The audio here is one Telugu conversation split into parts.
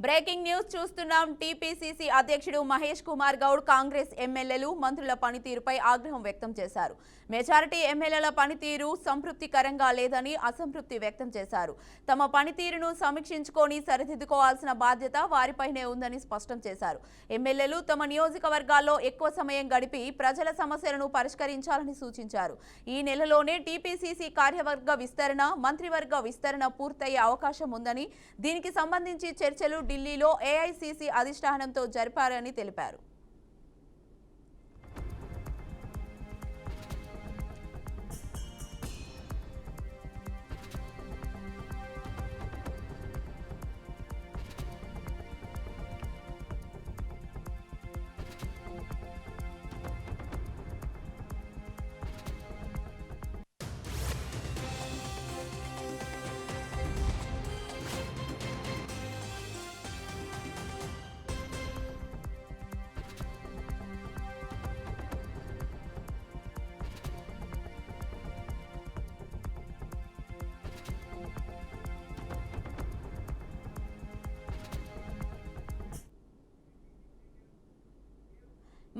బ్రేకింగ్ న్యూస్ చూస్తున్నాం. టీపీసీసీ అధ్యక్షుడు మహేష్ కుమార్ గౌడ్ కాంగ్రెస్ ఎమ్మెల్యేలు మంత్రుల పనితీరుపై ఆగ్రహం వ్యక్తం చేశారు. మెజారిటీ ఎమ్మెల్యేల పనితీరు సంతృప్తికరంగా లేదని అసంతృప్తి వ్యక్తం చేశారు. తమ పనితీరును సమీక్షించుకొని సరిదిద్దుకోవాల్సిన బాధ్యత వారిపైనే ఉందని స్పష్టం చేశారు. ఎమ్మెల్యేలు తమ నియోజకవర్గాల్లో ఎక్కువ సమయం గడిపి ప్రజల సమస్యలను పరిష్కరించాలని సూచించారు. ఈ నెలలోనే టీపీసీసీ కార్యవర్గ విస్తరణ, మంత్రివర్గ విస్తరణ పూర్తయ్యే అవకాశం ఉందని, దీనికి సంబంధించి చర్చలు ఢిల్లీలో ఏఐసీసీ అధిష్టానంతో జరిపారని తెలిపారు.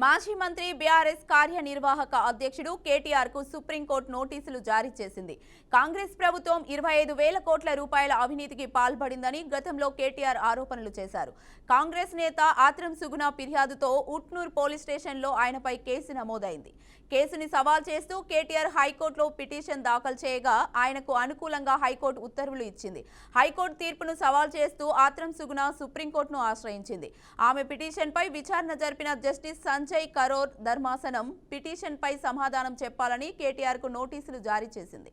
మాజీ మంత్రి బీఆర్ఎస్ కార్యనిర్వాహక అధ్యక్షుడు కేటీఆర్ కు సుప్రీంకోర్టు నోటీసులు జారీ చేసింది. కాంగ్రెస్ ప్రభుత్వం 25,000 కోట్ల రూపాయల అవినీతికి పాల్పడిందని గతంలో కేటీఆర్ ఆరోపణలు చేశారు. కాంగ్రెస్ నేత ఆత్రం సుగుణ ఫిర్యాదుతో ఉట్నూర్ పోలీస్ స్టేషన్లో ఆయనపై కేసు నమోదైంది. కేసుని సవాల్ చేస్తూ కేటీఆర్ హైకోర్టులో పిటిషన్ దాఖలు చేయగా ఆయనకు అనుకూలంగా హైకోర్టు ఉత్తర్వులు ఇచ్చింది. హైకోర్టు తీర్పును సవాల్ చేస్తూ ఆత్రం సుగుణ సుప్రీంకోర్టును ఆశ్రయించింది. ఆమె పిటిషన్పై విచారణ జరిపిన జస్టిస్ సంజయ్ కరోర్ ధర్మాసనం పిటిషన్పై సమాధానం చెప్పాలని కేటీఆర్కు నోటీసులు జారీ చేసింది.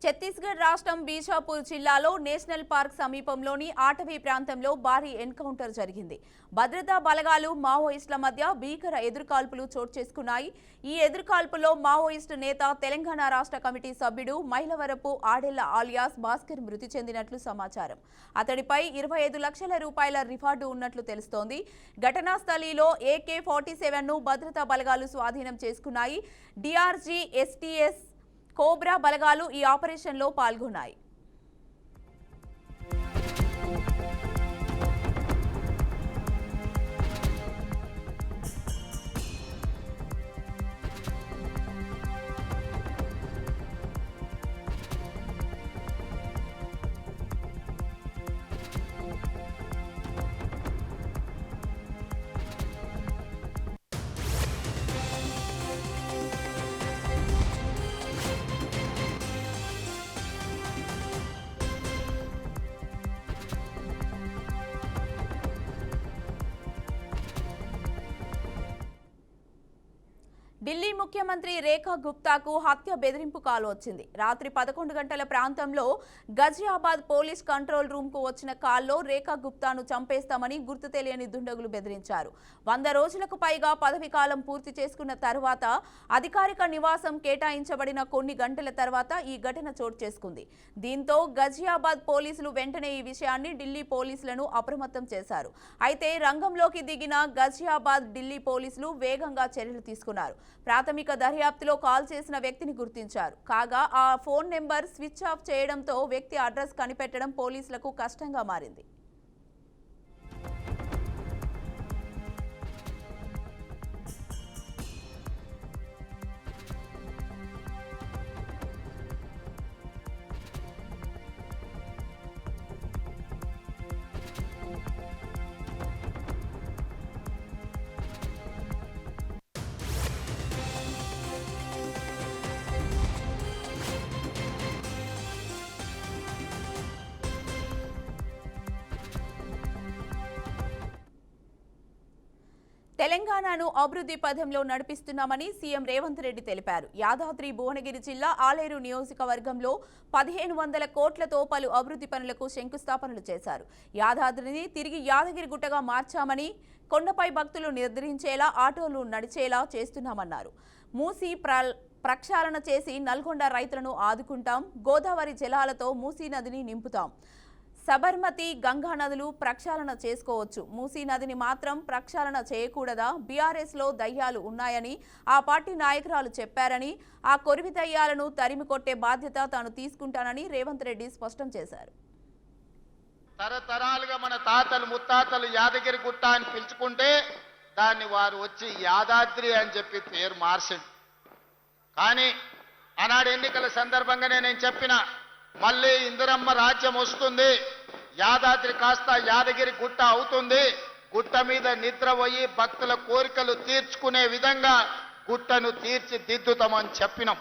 ఛత్తీస్గఢ్ రాష్ట్రం బీజాపూర్ జిల్లాలో నేషనల్ పార్క్ సమీపంలోని ఆటవీ ప్రాంతంలో భారీ ఎన్కౌంటర్ జరిగింది. భద్రతా బలగాలు మావోయిస్టుల మధ్య భీకర ఎదురుకాల్పులు చోటు చేసుకున్నాయి. ఈ ఎదురుకాల్పులో మావోయిస్టు నేత తెలంగాణ రాష్ట్ర కమిటీ సభ్యుడు మైలవరపు ఆడెల్ల ఆలియాస్ భాస్కర్ మృతి చెందినట్లు సమాచారం. అతడిపై 25 లక్షల రూపాయల రివార్డు ఉన్నట్లు తెలుస్తోంది. ఘటనా స్థలిలో AK-47ను భద్రతా బలగాలు స్వాధీనం చేసుకున్నాయి. DRG, STS, కోబ్రా బలగాలు ఈ ఆపరేషన్లో పాల్గొన్నాయి. ఢిల్లీ ముఖ్యమంత్రి రేఖా గుప్తాకు హత్య బెదిరింపు కాల్ వచ్చింది. రాత్రి 11 గంటల ప్రాంతంలో గజియాబాద్ పోలీస్ కంట్రోల్ రూమ్ కు వచ్చిన కాల్లో రేఖా గుప్తాను చంపేస్తామని గుర్తు తెలియని దుండగులు బెదిరించారు. 100 రోజులకు పైగా పదవి కాలం పూర్తి చేసుకున్న తర్వాత అధికారిక నివాసం కేటాయించబడిన కొన్ని గంటల తర్వాత ఈ ఘటన చోటు చేసుకుంది. దీంతో గజియాబాద్ పోలీసులు వెంటనే ఈ విషయాన్ని ఢిల్లీ పోలీసులను అప్రమత్తం చేశారు. అయితే రంగంలోకి దిగిన గజియాబాద్ ఢిల్లీ పోలీసులు వేగంగా చర్యలు తీసుకున్నారు. ప్రాథమిక దర్యాప్తులో కాల్ చేసిన వ్యక్తిని గుర్తించారు. కాగా ఆ ఫోన్ నెంబర్ స్విచ్ ఆఫ్ చేయడంతో వ్యక్తి అడ్రస్ కనిపెట్టడం పోలీసులకు కష్టంగా మారింది. తెలంగాణను అభివృద్ధి పథంలో నడిపిస్తున్నామని సీఎం రేవంత్ రెడ్డి తెలిపారు. యాదాద్రి భువనగిరి జిల్లా ఆలేరు నియోజకవర్గంలో 1500 కోట్లతో పలు అభివృద్ధి పనులకు శంకుస్థాపనలు చేశారు. యాదాద్రిని తిరిగి యాదగిరిగుట్టగా మార్చామని, కొండపై భక్తులు నిద్రించేలా ఆటోలు నడిచేలా చేస్తున్నామన్నారు. మూసీ ప్రక్షాళన చేసి నల్గొండ రైతులను ఆదుకుంటాం. గోదావరి జలాలతో మూసీ నదిని నింపుతాం. సబర్మతి, గంగా నదులు ప్రక్షాళన చేసుకోవచ్చు. మూసీ నదిని మాత్రం ప్రక్షాళన చేయకూడదా? బీఆర్ఎస్ లో దయ్యాలు ఉన్నాయని ఆ పార్టీ నాయకురాలు చెప్పారని, ఆ కొరివి దయ్యాలను తరిమి కొట్టే బాధ్యత తాను తీసుకుంటానని రేవంత్ రెడ్డి స్పష్టం చేశారు. తరతరాలుగా మన తాతలు ముత్తాతలు యాదగిరి గుట్ట అని పిలుచుకుంటే దాన్ని వారు వచ్చి యాదాద్రి అని చెప్పి పేరు మార్చండి. కానీ ఆనాడు ఎన్నికల సందర్భంగానే నేను చెప్పిన, మళ్ళీ ఇందిరమ్మ రాజ్యం వస్తుంది, యాదాద్రి కాస్త యాదగిరి గుట్ట అవుతుంది, గుట్ట మీద నిద్రపోయి భక్తుల కోరికలు తీర్చుకునే విధంగా గుట్టను తీర్చిదిద్దుతామని చెప్పినాం.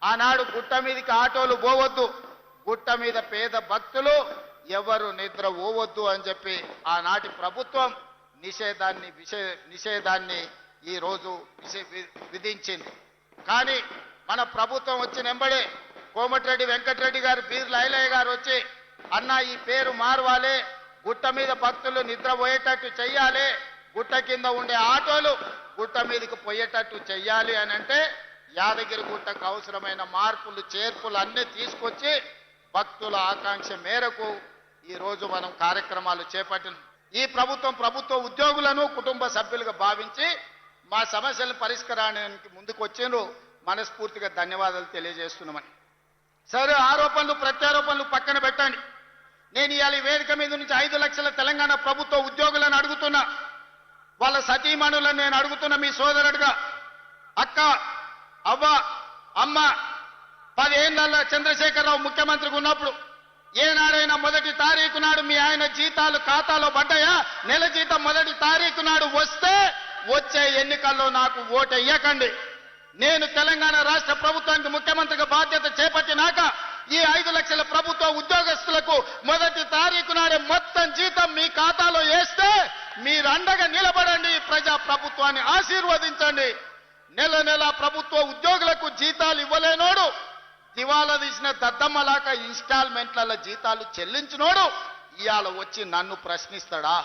ఆనాడు గుట్ట మీదకి ఆటోలు పోవద్దు, గుట్ట మీద పేద భక్తులు ఎవరు నిద్ర పోవద్దు అని చెప్పి ఆనాటి ప్రభుత్వం నిషేధాన్ని ఈరోజు విధించింది. కానీ మన ప్రభుత్వం వచ్చిన వెంబడే కోమటిరెడ్డి వెంకటరెడ్డి గారు, బీర్ల ఐలయ్య గారు వచ్చి, అన్న ఈ పేరు మారవాలి, గుట్ట మీద భక్తులు నిద్రపోయేటట్టు చెయ్యాలి, గుట్ట కింద ఉండే ఆటోలు గుట్ట మీదకి పోయేటట్టు చెయ్యాలి అని అంటే యాదగిరి గుట్టకు అవసరమైన మార్పులు చేర్పులు అన్నీ తీసుకొచ్చి భక్తుల ఆకాంక్ష మేరకు ఈరోజు మనం కార్యక్రమాలు చేపట్టిన ఈ ప్రభుత్వ ఉద్యోగులను కుటుంబ సభ్యులుగా భావించి మా సమస్యల పరిష్కారానికి ముందుకు వచ్చిండ్రు. మనస్ఫూర్తిగా ధన్యవాదాలు తెలియజేస్తున్నామని. సరే, ఆరోపణలు ప్రత్యారోపణలు పక్కన పెట్టండి. నేను ఇవాళ వేదిక మీద నుంచి 5 లక్షల తెలంగాణ ప్రభుత్వ ఉద్యోగులను అడుగుతున్నా, వాళ్ళ సతీమణులను నేను అడుగుతున్నా, మీ సోదరుడుగా, అక్క, అవ్వ, అమ్మ, 10 ఏళ్ల చంద్రశేఖరరావు ముఖ్యమంత్రిగా ఉన్నప్పుడు ఏనాడైనా 1వ తారీఖు నాడు మీ ఆయన జీతాలు ఖాతాలో పడ్డాయా? నెల జీతం 1వ తారీఖు నాడు వస్తే వచ్చే ఎన్నికల్లో నాకు ఓటు ఇయ్యకండి. నేను తెలంగాణ రాష్ట్ర ప్రభుత్వానికి ముఖ్యమంత్రిగా బాధ్యత చేపట్టినాక ఈ 5 లక్షల ప్రభుత్వ ఉద్యోగస్తులకు 1వ తారీఖు నాడే మొత్తం జీతం మీ ఖాతాలో వేస్తే మీరు అండగా నిలబడండి, ప్రజా ప్రభుత్వాన్ని ఆశీర్వదించండి. నెల ప్రభుత్వ ఉద్యోగులకు జీతాలు ఇవ్వలేనోడు, దివాలా తీసిన దద్దమ్మలాక ఇన్స్టాల్మెంట్ల జీతాలు చెల్లించినోడు ఇవాళ వచ్చి నన్ను ప్రశ్నిస్తాడా?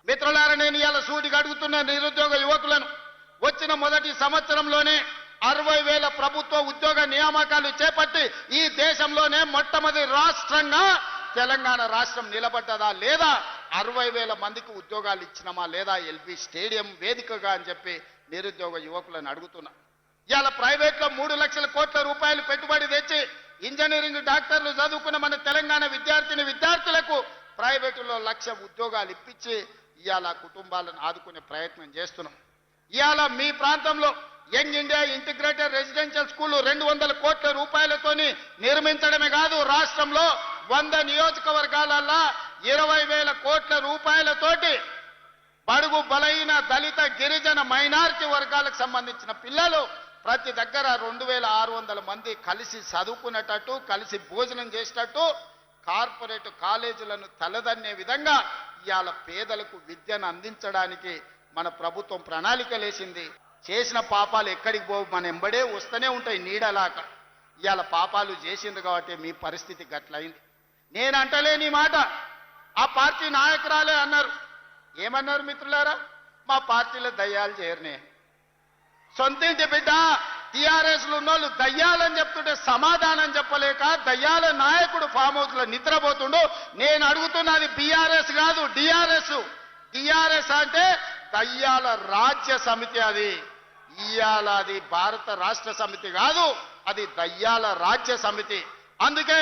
మిత్రులారా, నేను ఇవాళ సూటిగా అడుగుతున్న నిరుద్యోగ యువకులను, వచ్చిన మొదటి సంవత్సరంలోనే 60,000 ప్రభుత్వ ఉద్యోగ నియామకాలు చేపట్టి ఈ దేశంలోనే మొట్టమొదటి రాష్ట్రంగా తెలంగాణ రాష్ట్రం నిలబడ్డదా లేదా? 60,000 మందికి ఉద్యోగాలు ఇచ్చినామా లేదా ఎల్బీ స్టేడియం వేదికగా అని చెప్పి నిరుద్యోగ యువకులను అడుగుతున్నా. ఇవాళ ప్రైవేట్లో 3 లక్షల కోట్ల రూపాయలు పెట్టుబడి తెచ్చి ఇంజనీరింగ్ డాక్టర్లు చదువుకున్న మన తెలంగాణ విద్యార్థులకు ప్రైవేటులో 1,00,000 ఉద్యోగాలు ఇప్పించి ఇవాళ కుటుంబాలను ఆదుకునే ప్రయత్నం చేస్తున్నాం. ఇవాళ మీ ప్రాంతంలో young India integrated residential school 200 కోట్ల రూపాయలతోని నిర్మించడమే కాదు, రాష్ట్రంలో 100 నియోజకవర్గాలల్లో 20,000 కోట్ల రూపాయలతోటి బడుగు బలహీన దళిత గిరిజన మైనారిటీ వర్గాలకు సంబంధించిన పిల్లలు ప్రతి దగ్గర 2,600 మంది కలిసి చదువుకునేటట్టు, కలిసి భోజనం చేసేటట్టు కార్పొరేట్ కాలేజీలను తలదన్నే విధంగా ఇవాళ పేదలకు విద్యను అందించడానికి మన ప్రభుత్వం ప్రణాళికలేసింది. చేసిన పాపాలు ఎక్కడికి పోవు, మన ఎంబడే వస్తూనే ఉంటాయి నీడలాక. ఇవాళ పాపాలు చేసింది కాబట్టి మీ పరిస్థితి గట్లయింది. నేను అంటలేని మాట ఆ పార్టీ నాయకురాలే అన్నారు. ఏమన్నారు మిత్రులారా? మా పార్టీలో దయ్యాలు చేరనే. సొంతింటి బిడ్డ టీఆర్ఎస్లు ఉన్నోళ్ళు దయ్యాలని చెప్తుంటే సమాధానం చెప్పలేక దయ్యాల నాయకుడు ఫామ్ హౌస్ లో నిద్రపోతుండు. నేను అడుగుతున్నది బీఆర్ఎస్ కాదు, డిఆర్ఎస్. డిఆర్ఎస్ అంటే దయ్యాల రాజ్య సమితి. అది ఇయాల అది భారత రాష్ట్ర సమితి కాదు, అది దయ్యాల రాజ్య సమితి. అందుకే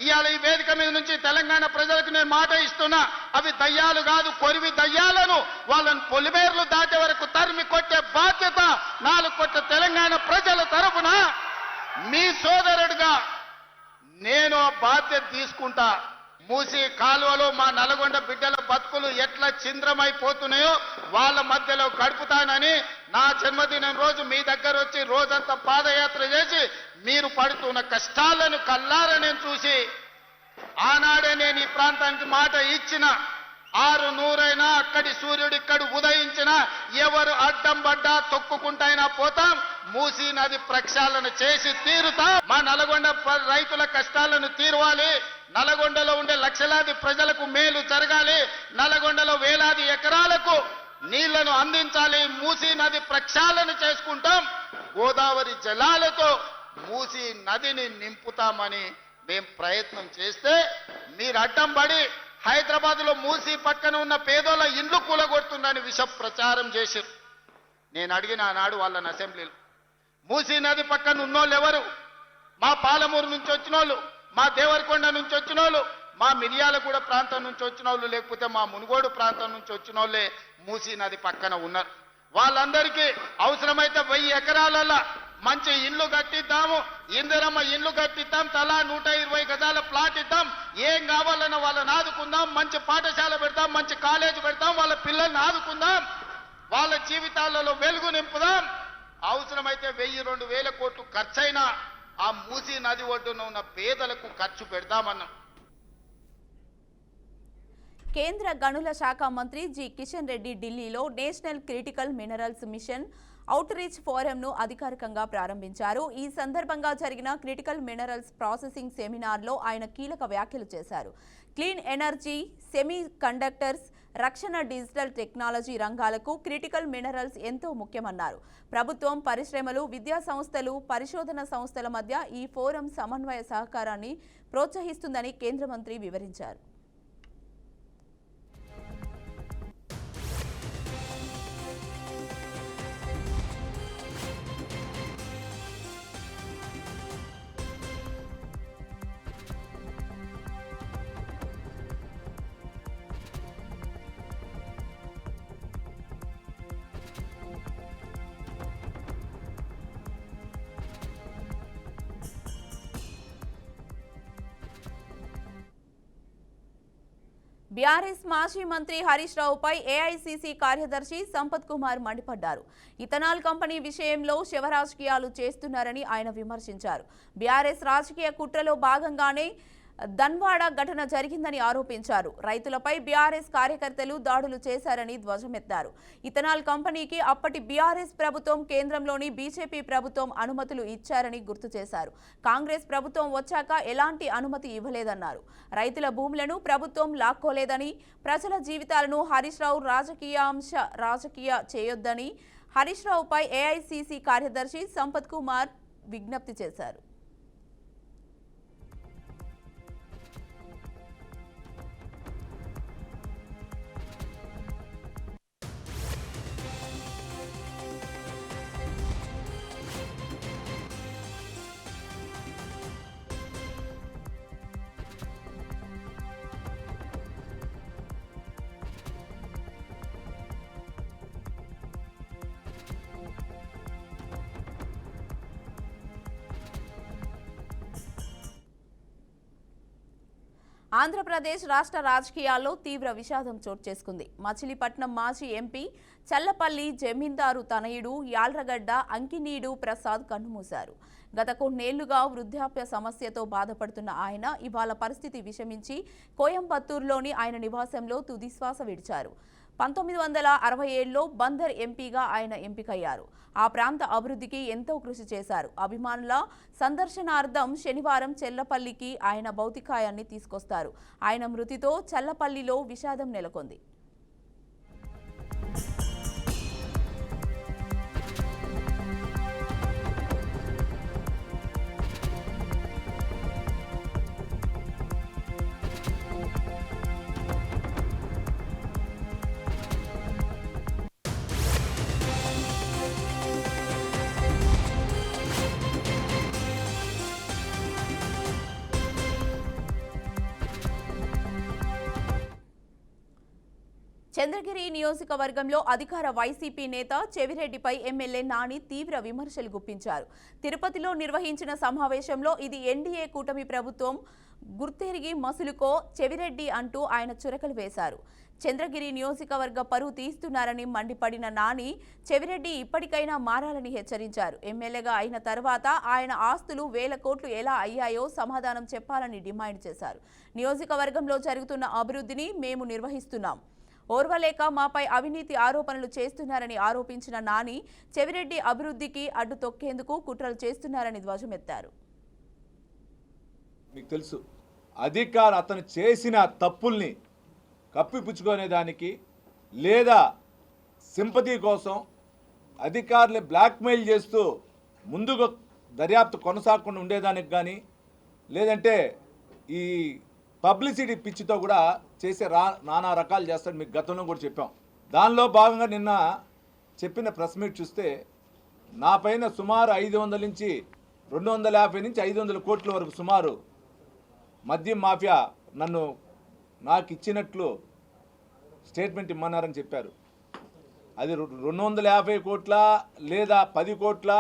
ఇవాళ ఈ వేదిక మీద నుంచి తెలంగాణ ప్రజలకు నేను మాట ఇస్తున్నా, అవి దయ్యాలు కాదు, కొరివి దయ్యాలను వాళ్ళని పొలిమేర్లు దాటే వరకు తరిమి కొట్టే బాధ్యత 4 కోట్ల తెలంగాణ ప్రజల తరఫున మీ సోదరుడిగా నేను బాధ్యత తీసుకుంటా. మూసి కాలువలో మా నల్గొండ బిడ్డల బతుకులు ఎట్లా చింద్రమైపోతున్నాయో వాళ్ళ మధ్యలో గడుపుతానని నా జన్మదినం రోజు మీ దగ్గర వచ్చి రోజంతా పాదయాత్ర చేసి మీరు పడుతున్న కష్టాలను కల్లారా నేను చూసి ఆనాడే నేను ఈ ప్రాంతానికి మాట ఇచ్చిన. ఆరు నూరైనా అక్కడి సూర్యుడు ఇక్కడ ఉదయించినా ఎవరు అడ్డం పడ్డా తొక్కుకుంటైనా పోతాం. మూసీ నది ప్రక్షాళన చేసి తీరుతాం. మా నల్గొండ రైతుల కష్టాలను తీరవాలి. నల్గొండలో ఉండే లక్షలాది ప్రజలకు మేలు జరగాలి. నల్గొండలో వేలాది ఎకరాలకు నీళ్లను అందించాలి. మూసీ నది ప్రక్షాళన చేసుకుంటాం. గోదావరి జలాలతో మూసీ నదిని నింపుతామని మేం ప్రయత్నం చేస్తే మీరు అడ్డం పడి హైదరాబాద్లో మూసీ పక్కన ఉన్న పేదోళ్ళ ఇండ్లు కూలగొడుతుందని విష ప్రచారం చేశారు. నేను అడిగిన ఆనాడు వాళ్ళని అసెంబ్లీలో, మూసీ నది పక్కన ఉన్నోళ్ళు ఎవరు? మా పాలమూరు నుంచి వచ్చిన వాళ్ళు, మా దేవరకొండ నుంచి వచ్చిన వాళ్ళు, మా మిర్యాలగూడ ప్రాంతం నుంచి వచ్చిన వాళ్ళు, లేకపోతే మా మునుగోడు ప్రాంతం నుంచి వచ్చిన వాళ్ళే మూసీ నది పక్కన ఉన్నారు. వాళ్ళందరికీ అవసరమైతే 1000 ఎకరాలలో మంచి ఇల్లు కట్టిద్దాము, ఇందిరమ్మ ఇల్లు కట్టిద్దాం, తలా 120 గజాల ప్లాట్ ఇద్దాం. ఏం కావాలన్నా వాళ్ళని ఆదుకుందాం. మంచి పాఠశాల పెడతాం, మంచి కాలేజ్ పెడతాం, వాళ్ళ పిల్లల్ని ఆదుకుందాం, వాళ్ళ జీవితాలలో వెలుగు నింపుదాం. అవసరమైతే 1000-2000 కోట్లు ఖర్చైనా ఆ మూసీ నది ఒడ్డున ఉన్న పేదలకు ఖర్చు పెడదామన్నాం. కేంద్ర గనుల శాఖ మంత్రి జి కిషన్ రెడ్డి ఢిల్లీలో national critical minerals mission outreach ఫోరంను అధికారికంగా ప్రారంభించారు. ఈ సందర్భంగా జరిగిన క్రిటికల్ మినరల్స్ ప్రాసెసింగ్ సెమినార్లో ఆయన కీలక వ్యాఖ్యలు చేశారు. క్లీన్ ఎనర్జీ, సెమీ కండక్టర్స్, రక్షణ, డిజిటల్ టెక్నాలజీ రంగాలకు క్రిటికల్ మినరల్స్ ఎంతో ముఖ్యమన్నారు. ప్రభుత్వం, పరిశ్రమలు, విద్యా సంస్థలు, పరిశోధన సంస్థల మధ్య ఈ ఫోరం సమన్వయ సహకారాన్ని ప్రోత్సహిస్తుందని కేంద్ర మంత్రి వివరించారు. బీఆర్ఎస్ మాజీ మంత్రి హరీష్ రావుపై ఏఐసీసీ కార్యదర్శి సంపత్ కుమార్ మండిపడ్డారు. ఇథనాల్ కంపెనీ విషయంలో శవ రాజకీయాలు చేస్తున్నారని ఆయన విమర్శించారు. బీఆర్ఎస్ రాజకీయ కుట్రలో భాగంగానే దన్వాడ ఘటన జరిగిందని ఆరోపించారు. రైతులపై బీఆర్ఎస్ కార్యకర్తలు దాడులు చేశారని ధ్వజమెత్తారు. ఇథనాల్ కంపెనీకి అప్పటి బీఆర్ఎస్ ప్రభుత్వం, కేంద్రంలోని బీజేపీ ప్రభుత్వం అనుమతులు ఇచ్చారని గుర్తు చేశారు. కాంగ్రెస్ ప్రభుత్వం వచ్చాక ఎలాంటి అనుమతి ఇవ్వలేదన్నారు. రైతుల భూములను ప్రభుత్వం లాక్కోలేదని, ప్రజల జీవితాలను హరీష్ రావు రాజకీయ చేయొద్దని హరీష్ రావుపై ఏఐసీసీ కార్యదర్శి సంపత్ కుమార్ విజ్ఞప్తి చేశారు. ఆంధ్రప్రదేశ్ రాష్ట్ర రాజకీయాల్లో తీవ్ర విషాదం చోటు చేసుకుంది. మచిలీపట్నం మాజీ ఎంపీ చల్లపల్లి జమీందారు తనయుడు యాల్రగడ్డ అంకినీడు ప్రసాద్ కన్నుమూశారు. గత కొన్నేళ్లుగా వృద్ధాప్య సమస్యతో బాధపడుతున్న ఆయన ఇవాళ పరిస్థితి విషమించి కోయంబత్తూరులోని ఆయన నివాసంలో తుదిశ్వాస విడిచారు. 1967లో బందర్ ఎంపీగా ఆయన ఎంపికయ్యారు. ఆ ప్రాంత అభివృద్ధికి ఎంతో కృషి చేశారు. అభిమానుల సందర్శనార్థం శనివారం చెల్లపల్లికి ఆయన భౌతికాయాన్ని తీసుకొస్తారు. ఆయన మృతితో చల్లపల్లిలో విషాదం నెలకొంది. చంద్రగిరి నియోజకవర్గంలో అధికార వైసీపీ నేత చెవిరెడ్డిపై ఎమ్మెల్యే నాని తీవ్ర విమర్శలు గుప్పించారు. తిరుపతిలో నిర్వహించిన సమావేశంలో ఇది ఎన్డీఏ కూటమి ప్రభుత్వం గుర్తెరిగి మసులుకో చెవిరెడ్డి అంటూ ఆయన చురకలు వేశారు. చంద్రగిరి నియోజకవర్గ పరువు తీస్తున్నారని మండిపడిన నాని చెవిరెడ్డి ఇప్పటికైనా మారాలని హెచ్చరించారు. ఎమ్మెల్యేగా అయిన తర్వాత ఆయన ఆస్తులు వేల కోట్లు ఎలా అయ్యాయో సమాధానం చెప్పాలని డిమాండ్ చేశారు. నియోజకవర్గంలో జరుగుతున్న అభివృద్ధిని మేము నిర్వహిస్తున్నాం, ఓర్వలేక మాపై అవినీతి ఆరోపణలు చేస్తున్నారని ఆరోపించిన నాని చెవిరెడ్డి అభివృద్ధికి అడ్డు తొక్కేందుకు కుట్రలు చేస్తున్నారని ధ్వజమెత్తారు. మీకు తెలుసు, అతను చేసిన తప్పుల్ని కప్పిపుచ్చుకునేదానికి లేదా సింపతి కోసం అధికారులు బ్లాక్మెయిల్ చేస్తూ ముందుకు దర్యాప్తు కొనసాగకుండా ఉండేదానికి కానీ లేదంటే ఈ పబ్లిసిటీ పిచ్చితో కూడా చేసే నానా రకాలు చేస్తాడు. మీకు గతంలో కూడా చెప్పాం. దానిలో భాగంగా నిన్న చెప్పిన ప్రెస్ మీట్ చూస్తే నా పైన సుమారు 500 నుంచి 250 నుంచి 500 కోట్ల వరకు సుమారు మద్యం మాఫియా నాకు ఇచ్చినట్లు స్టేట్మెంట్ ఇమ్మన్నారని చెప్పారు. అది 250 కోట్ల లేదా 10 కోట్ల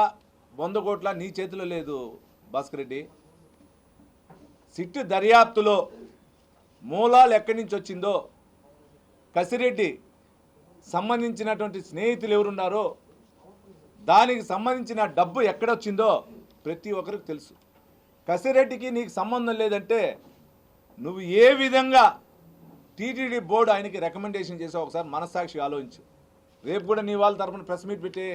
100 కోట్ల నీ చేతిలో లేదు భాస్కర్ రెడ్డి. సిట్టు దర్యాప్తులో మూలాలు ఎక్కడి నుంచి వచ్చిందో, కసిరెడ్డి సంబంధించినటువంటి స్నేహితులు ఎవరున్నారో, దానికి సంబంధించిన డబ్బు ఎక్కడొచ్చిందో ప్రతి ఒక్కరికి తెలుసు. కసిరెడ్డికి నీకు సంబంధం లేదంటే నువ్వు ఏ విధంగా టీటీడీ బోర్డు ఆయనకి రికమెండేషన్ చేసావు ఒకసారి మనస్సాక్షిగా ఆలోచించు. రేపు కూడా నీ వాళ్ళ తరఫున ప్రెస్ మీట్ పెట్టి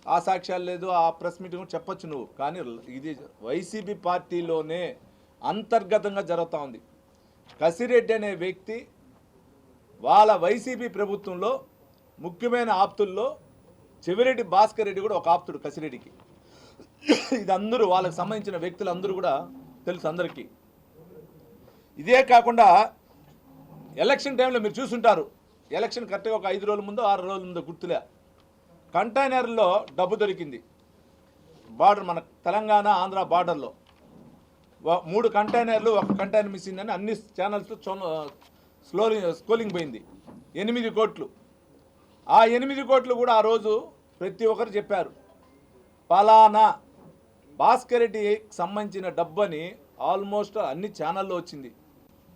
ఆ సాక్ష్యాలు లేదు, ఆ ప్రెస్ మీట్ కూడా చెప్పొచ్చు నువ్వు. కానీ ఇది వైసీపీ పార్టీలోనే అంతర్గతంగా జరుగుతూ ఉంది. కసిరెడ్డి అనే వ్యక్తి వాళ్ళ వైసీపీ ప్రభుత్వంలో ముఖ్యమైన ఆప్తుల్లో చెవిరెడ్డి భాస్కర్ రెడ్డి కూడా ఒక ఆప్తుడు కసిరెడ్డికి. ఇది అందరూ వాళ్ళకి సంబంధించిన వ్యక్తులు అందరూ కూడా తెలుసు అందరికీ. ఇదే కాకుండా ఎలక్షన్ టైంలో మీరు చూసుంటారు, ఎలక్షన్ కరెక్ట్గా ఒక 5 రోజుల ముందో 6 రోజుల ముందో గుర్తులే, కంటైనర్లో డబ్బు దొరికింది. బార్డర్ మన తెలంగాణ ఆంధ్ర బార్డర్లో 3 కంటైనర్లు, 1 కంటైనర్ మిస్ అయిందని అన్ని ఛానల్స్లో స్కోలింగ్ పోయింది. 8 కోట్లు. ఆ 8 కోట్లు కూడా ఆ రోజు ప్రతి ఒక్కరు చెప్పారు పలానా భాస్కర్ రెడ్డికి సంబంధించిన డబ్బు అని. ఆల్మోస్ట్ అన్ని ఛానల్లో వచ్చింది.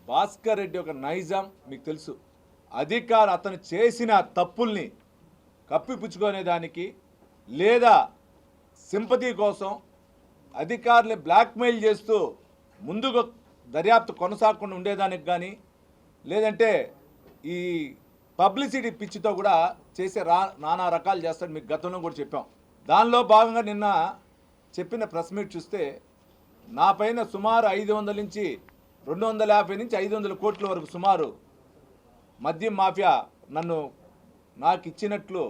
భాస్కర్ రెడ్డి ఒక నైజాం మీకు తెలుసు. అతను చేసిన తప్పుల్ని కప్పిపుచ్చుకునేదానికి లేదా సింపతి కోసం అధికారులు బ్లాక్మెయిల్ చేస్తూ ముందుకు దర్యాప్తు కొనసాగకుండా ఉండేదానికి కానీ లేదంటే ఈ పబ్లిసిటీ పిచ్చితో కూడా చేసే నానా రకాలు చేస్తాడు. మీకు గతంలో కూడా చెప్పాం. దానిలో భాగంగా నిన్న చెప్పిన ప్రెస్ మీట్ చూస్తే నా పైన సుమారు 500 నుంచి 250 నుంచి 500 కోట్ల వరకు సుమారు మద్యం మాఫియా నాకు ఇచ్చినట్లు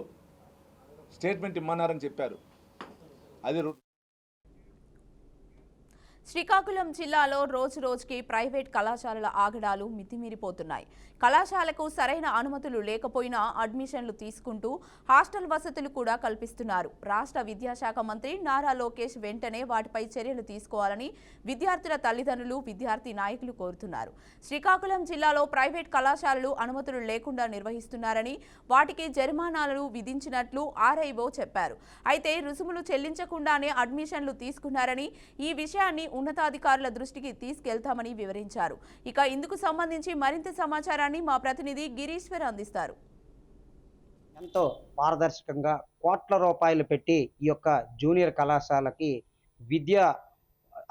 స్టేట్మెంట్ ఇమ్మన్నారని చెప్పారు. అది శ్రీకాకుళం జిల్లాలో రోజురోజుకి ప్రైవేట్ కళాశాలల ఆగడాలు మితిమీరిపోతున్నాయి. కళాశాలకు సరైన అనుమతులు లేకపోయినా అడ్మిషన్లు తీసుకుంటూ హాస్టల్ వసతులు కూడా కల్పిస్తున్నారు. రాష్ట్ర విద్యాశాఖ మంత్రి నారా లోకేష్ వెంటనే వాటిపై చర్యలు తీసుకోవాలని విద్యార్థుల తల్లిదండ్రులు, విద్యార్థి నాయకులు కోరుతున్నారు. శ్రీకాకుళం జిల్లాలో ప్రైవేట్ కళాశాలలు అనుమతులు లేకుండా నిర్వహిస్తున్నారని, వాటికి జరిమానాలు విధించినట్లు ఆర్ఐఓ చెప్పారు. అయితే రుసుములు చెల్లించకుండానే అడ్మిషన్లు తీసుకున్నారని, ఈ విషయాన్ని ఉన్నతాధికారుల దృష్టికి తీసుకెళ్తామని వివరించారు. ఇక ఇందుకు సంబంధించి మరింత సమాచారాన్ని మా ప్రతినిధి గిరీశ్వర్ అందిస్తారు. ఎంతో పారదర్శకంగా కోట్ల రూపాయలు పెట్టి ఈ యొక్క జూనియర్ కళాశాలకి విద్య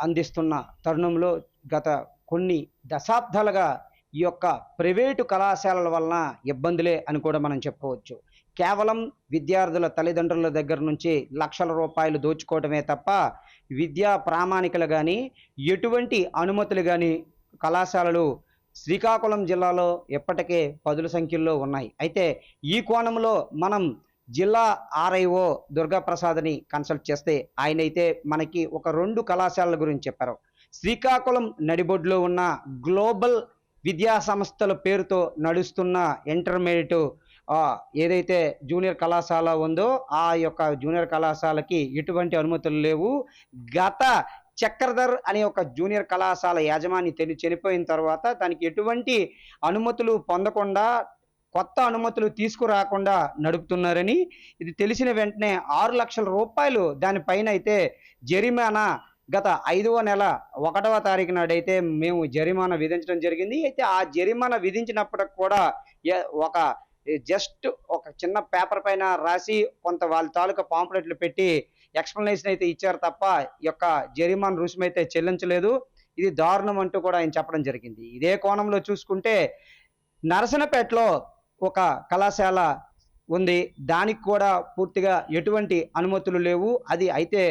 అందిస్తున్న తరుణంలో గత కొన్ని దశాబ్దాలుగా ఈ యొక్క ప్రైవేటు కళాశాలల వలన ఇబ్బందులే అని కూడా మనం చెప్పుకోవచ్చు. కేవలం విద్యార్థుల తల్లిదండ్రుల దగ్గర నుంచి లక్షల రూపాయలు దోచుకోవడమే తప్ప విద్యా ప్రామాణికలు కానీ ఎటువంటి అనుమతులు కానీ కళాశాలలు శ్రీకాకుళం జిల్లాలో ఎప్పటికే 10ల సంఖ్యలో ఉన్నాయి. అయితే ఈ కోణంలో మనం జిల్లా ఆర్ఐఓ దుర్గాప్రసాద్ని కన్సల్ట్ చేస్తే ఆయనైతే మనకి ఒక 2 కళాశాలల గురించి చెప్పారు. శ్రీకాకుళం నడిబొడ్లో ఉన్న గ్లోబల్ విద్యా సంస్థల పేరుతో నడుస్తున్న ఇంటర్మీడియట్ ఏదైతే జూనియర్ కళాశాల ఉందో ఆ యొక్క జూనియర్ కళాశాలకి ఎటువంటి అనుమతులు లేవు. గత చక్రధర్ అనే ఒక జూనియర్ కళాశాల యాజమాని చనిపోయిన తర్వాత దానికి ఎటువంటి అనుమతులు పొందకుండా, కొత్త అనుమతులు తీసుకురాకుండా నడుపుతున్నారని, ఇది తెలిసిన వెంటనే 6 లక్షల రూపాయలు దానిపైన అయితే జరిమానా గత 5వ నెల 1వ తారీఖు నాడైతే మేము జరిమానా విధించడం జరిగింది. అయితే ఆ జరిమానా విధించినప్పటికి కూడా ఒక జస్ట్ ఒక చిన్న పేపర్ పైన రాసి కొంత వాళ్ళ తాలూకా పాంప్లెట్లు పెట్టి ఎక్స్‌ప్లనేషన్ అయితే ఇచ్చారు తప్ప ఈ యొక్క జరిమానా రుసుమైతే చెల్లించలేదు. ఇది దారుణం అంటూ కూడా ఆయన చెప్పడం జరిగింది. ఇదే కోణంలో చూసుకుంటే నరసనపేటలో ఒక కళాశాల ఉంది. దానికి కూడా పూర్తిగా ఎటువంటి అనుమతులు లేవు. అది అయితే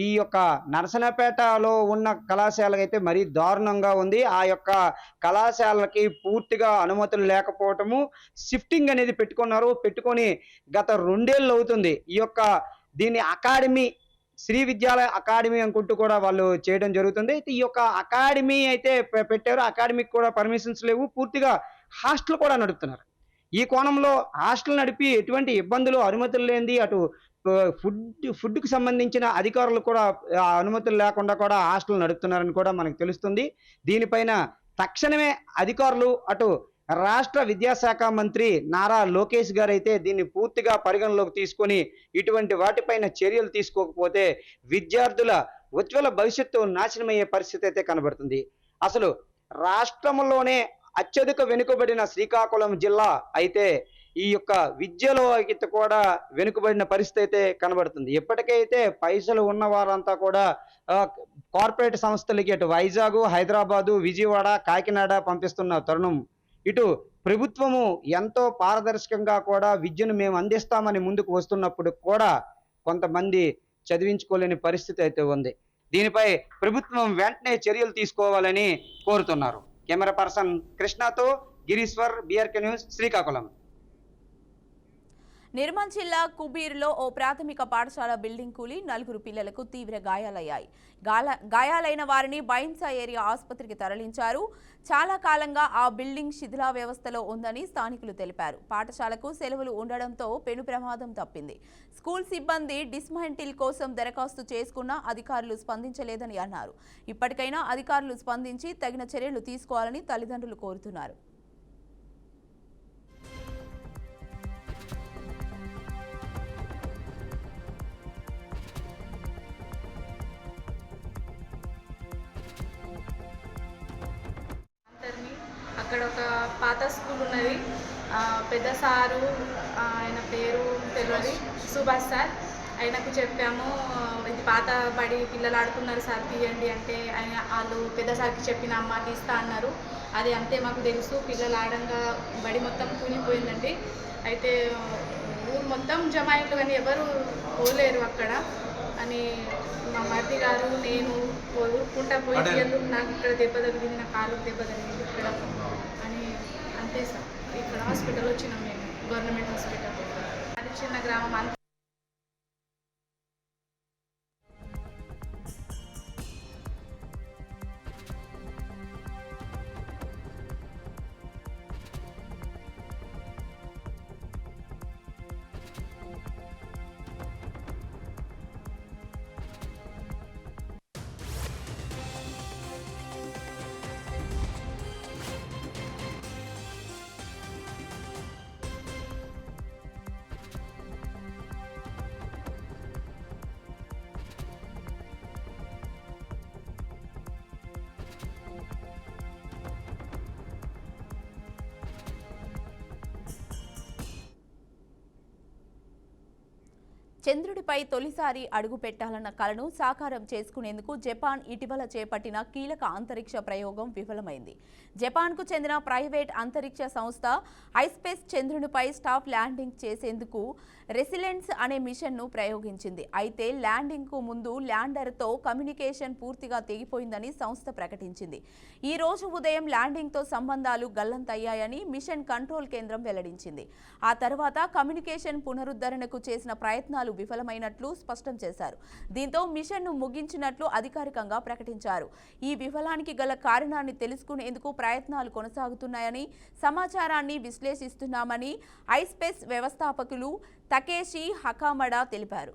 ఈ యొక్క నరసనపేటలో ఉన్న కళాశాలకైతే మరీ దారుణంగా ఉంది. ఆ యొక్క కళాశాలకి పూర్తిగా అనుమతులు లేకపోవటము, షిఫ్టింగ్ అనేది పెట్టుకున్నారు. పెట్టుకొని గత 2 ఏళ్ళు అవుతుంది. దీన్ని అకాడమీ, శ్రీ విద్యాలయ అకాడమీ అనుకుంటూ కూడా వాళ్ళు చేయడం జరుగుతుంది. అయితే ఈ యొక్క అకాడమీ అయితే పెట్టారు. అకాడమీకి కూడా పర్మిషన్స్ లేవు. పూర్తిగా హాస్టల్ కూడా నడుపుతున్నారు. ఈ కోణంలో హాస్టల్ నడిపి ఎటువంటి ఇబ్బందులు, అనుమతులు లేనిది అటు ఫుడ్‌కి సంబంధించిన అధికారులు కూడా అనుమతులు లేకుండా కూడా హాస్టల్ నడుపుతున్నారని కూడా మనకు తెలుస్తుంది. దీనిపైన తక్షణమే అధికారులు అటు రాష్ట్ర విద్యాశాఖ మంత్రి నారా లోకేష్ గారైతే దీన్ని పూర్తిగా పరిగణలోకి తీసుకొని ఇటువంటి వాటిపైన చర్యలు తీసుకోకపోతే విద్యార్థుల ఉజ్వల భవిష్యత్తు నాశనమయ్యే పరిస్థితి అయితే కనబడుతుంది. అసలు రాష్ట్రంలోనే అత్యధిక వెనుకబడిన శ్రీకాకుళం జిల్లా అయితే ఈ యొక్క విద్యలో అయితే కూడా వెనుకబడిన పరిస్థితి అయితే కనబడుతుంది. ఇప్పటికైతే పైసలు ఉన్న వారంతా కూడా కార్పొరేట్ సంస్థలకి అటు వైజాగ్, హైదరాబాదు, విజయవాడ, కాకినాడ పంపిస్తున్న తరుణం. ఇటు ప్రభుత్వము ఎంతో పారదర్శకంగా కూడా విద్యను మేము అందిస్తామని ముందుకు వస్తున్నప్పుడు కూడా కొంతమంది చదివించుకోలేని పరిస్థితి అయితే ఉంది. దీనిపై ప్రభుత్వం వెంటనే చర్యలు తీసుకోవాలని కోరుతున్నారు. కెమెరా పర్సన్ కృష్ణతో గిరీశ్వర్, బీఆర్కే న్యూస్, శ్రీకాకుళం. నిర్మల్ జిల్లా కుబీర్లో ఓ ప్రాథమిక పాఠశాల బిల్డింగ్ కూలి 4 పిల్లలకు తీవ్ర గాయాలయ్యాయి. గాయాలైన వారిని బైన్సా ఏరియా ఆసుపత్రికి తరలించారు. చాలా కాలంగా ఆ బిల్డింగ్ శిథిలా వ్యవస్థలో ఉందని స్థానికులు తెలిపారు. పాఠశాలకు సెలవులు ఉండడంతో పెను ప్రమాదం తప్పింది. స్కూల్ సిబ్బంది డిస్మాంటిల్ కోసం దరఖాస్తు చేసుకున్నా అధికారులు స్పందించలేదని అన్నారు. ఇప్పటికైనా అధికారులు స్పందించి తగిన చర్యలు తీసుకోవాలని తల్లిదండ్రులు కోరుతున్నారు. అక్కడ ఒక పాత స్కూల్ ఉన్నది. పెద్ద సారు, ఆయన పేరు తెలియదు, సుభాష్ సార్. ఆయనకు చెప్పాము, ఇది పాత బడి పిల్లలు ఆడుకున్నారు సార్, తీయండి అంటే వాళ్ళు పెద్ద సార్కి చెప్పిన అమ్మ తీస్తా అన్నారు. అది అంతే మాకు తెలుసు. పిల్లలు ఆడంగా బడి మొత్తం కూలిపోయిందండి. అయితే ఊరు మొత్తం జమాయింట్లు కానీ ఎవరు పోలేరు అక్కడ అని మా మరిది గారు, నేను ఊరుకుంటా పోయి నాకు ఇక్కడ దెబ్బ తగిలింది, నా కాలుకు దెబ్బ తగిలింది ఇక్కడ అని అంతే సార్. ఇక్కడ హాస్పిటల్ వచ్చినాం మేము, గవర్నమెంట్ హాస్పిటల్. అది చిన్న గ్రామం. అంత చంద్రుడిపై తొలిసారి అడుగు పెట్టాలన్న కలను సాకారం చేసుకునేందుకు జపాన్ ఇటీవల చేపట్టిన కీలక అంతరిక్ష ప్రయోగం విఫలమైంది. జపాన్కు చెందిన ప్రైవేట్ అంతరిక్ష సంస్థ ఐస్పేస్ చంద్రునిపై స్టాఫ్ ల్యాండింగ్ చేసేందుకు రెసిలెన్స్ అనే మిషన్ను ప్రయోగించింది. అయితే ల్యాండింగ్కు ముందు ల్యాండర్తో కమ్యూనికేషన్ పూర్తిగా తెగిపోయిందని సంస్థ ప్రకటించింది. ఈ రోజు ఉదయం ల్యాండింగ్తో సంబంధాలు గల్లంతయ్యాయని మిషన్ కంట్రోల్ కేంద్రం వెల్లడించింది. ఆ తర్వాత కమ్యూనికేషన్ పునరుద్ధరణకు చేసిన ప్రయత్నాలు విఫలమైనట్లు స్పష్టం చేశారు. దీంతో మిషన్ను ముగించినట్లు అధికారికంగా ప్రకటించారు. ఈ విఫలానికి గల కారణాన్ని తెలుసుకునేందుకు ప్రయత్నాలు కొనసాగుతున్నాయని, సమాచారాన్ని విశ్లేషిస్తున్నామని ఐస్పేస్ వ్యవస్థాపకులు తకేషి హకామడా తెలిపారు.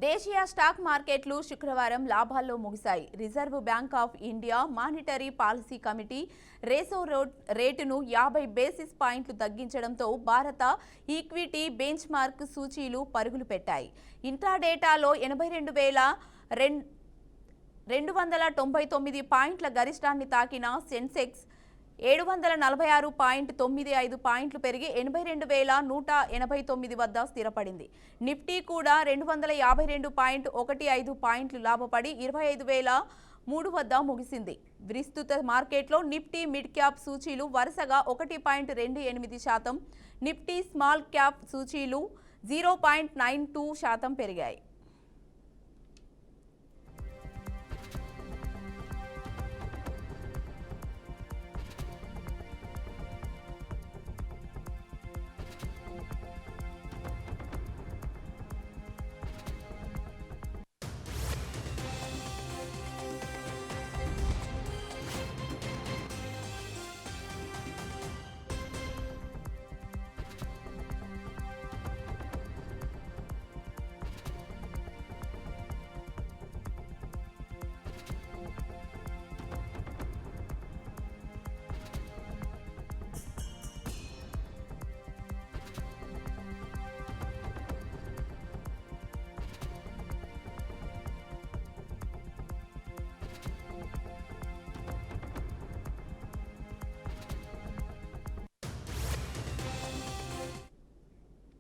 దేశీయ స్టాక్ మార్కెట్లు శుక్రవారం లాభాల్లో ముగిశాయి. Reserve bank of India monetary policy committee repo రేటును 50 బేసిస్ పాయింట్లు తగ్గించడంతో భారత ఈక్విటీ బెంచ్ మార్క్ సూచీలు పరుగులు పెట్టాయి. ఇంట్రాడేటాలో 82,299 పాయింట్ల గరిష్టాన్ని తాకిన సెన్సెక్స్ 746.95 పాయింట్లు పెరిగి 82,189 వద్ద స్థిరపడింది. నిఫ్టీ కూడా 252.15 పాయింట్లు లాభపడి 25,003 వద్ద ముగిసింది. విస్తృత మార్కెట్లో నిఫ్టీ మిడ్ క్యాప్ సూచీలు వరుసగా 1.28%, నిఫ్టీ స్మాల్ క్యాప్ సూచీలు 0.92% పెరిగాయి.